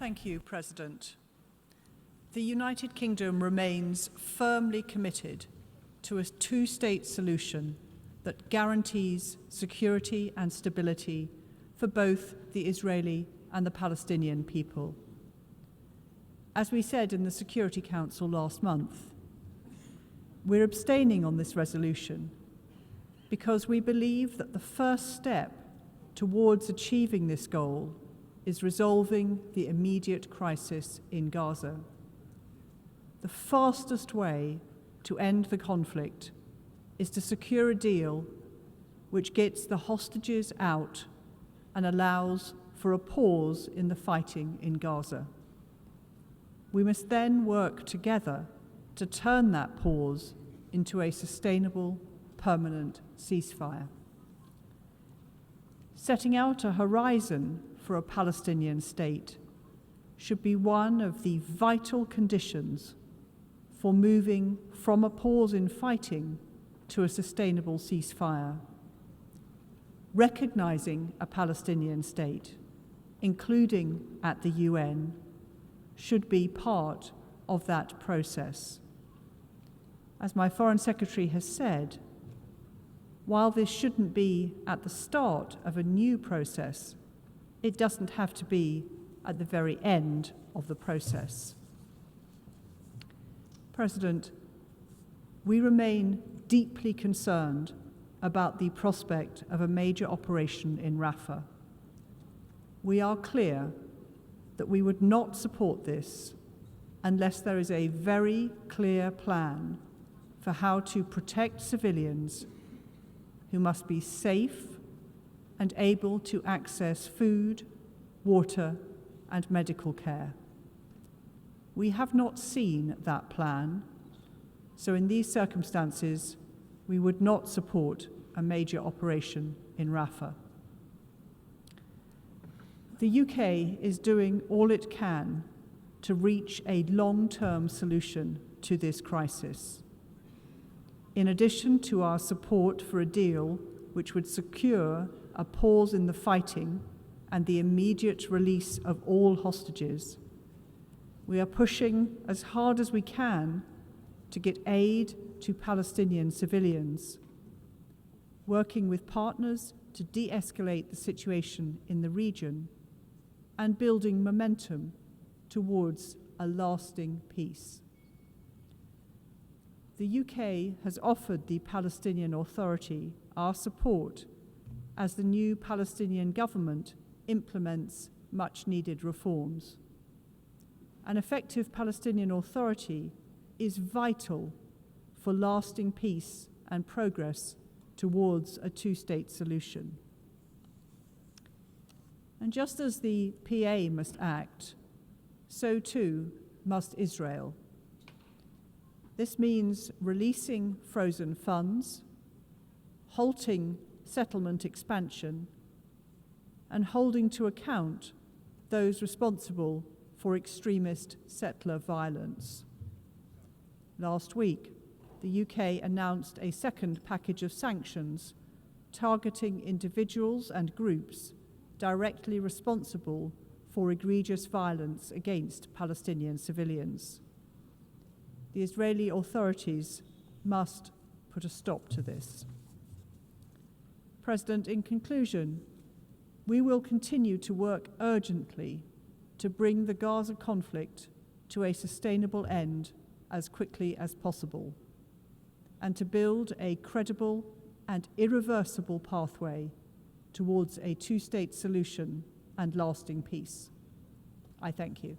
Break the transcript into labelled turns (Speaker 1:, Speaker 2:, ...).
Speaker 1: Thank you, President. The United Kingdom remains firmly committed to a two-state solution that guarantees security and stability for both the Israeli and the Palestinian people. As we said in the Security Council last month, we're abstaining on this resolution because we believe that the first step towards achieving this goal is resolving the immediate crisis in Gaza. The fastest way to end the conflict is to secure a deal which gets the hostages out and allows for a pause in the fighting in Gaza. We must then work together to turn that pause into a sustainable, permanent ceasefire. Setting out a horizon for a Palestinian state should be one of the vital conditions for moving from a pause in fighting to a sustainable ceasefire. Recognizing a Palestinian state, including at the UN, should be part of that process. As my Foreign Secretary has said, while this shouldn't be at the start of a new process, it doesn't have to be at the very end of the process. President, we remain deeply concerned about the prospect of a major operation in Rafah. We are clear that we would not support this unless there is a very clear plan for how to protect civilians who must be safe and able to access food, water, and medical care. We have not seen that plan, so in these circumstances, we would not support a major operation in Rafah. The UK is doing all it can to reach a long-term solution to this crisis. In addition to our support for a deal which would secure a pause in the fighting and the immediate release of all hostages, we are pushing as hard as we can to get aid to Palestinian civilians, working with partners to de-escalate the situation in the region, and building momentum towards a lasting peace. The UK has offered the Palestinian Authority our support as the new Palestinian government implements much-needed reforms. An effective Palestinian Authority is vital for lasting peace and progress towards a two-state solution. And just as the PA must act, so too must Israel. This means releasing frozen funds, halting settlement expansion, and holding to account those responsible for extremist settler violence. Last week, the UK announced a second package of sanctions targeting individuals and groups directly responsible for egregious violence against Palestinian civilians. The Israeli authorities must put a stop to this. President, in conclusion, we will continue to work urgently to bring the Gaza conflict to a sustainable end as quickly as possible, and to build a credible and irreversible pathway towards a two-state solution and lasting peace. I thank you.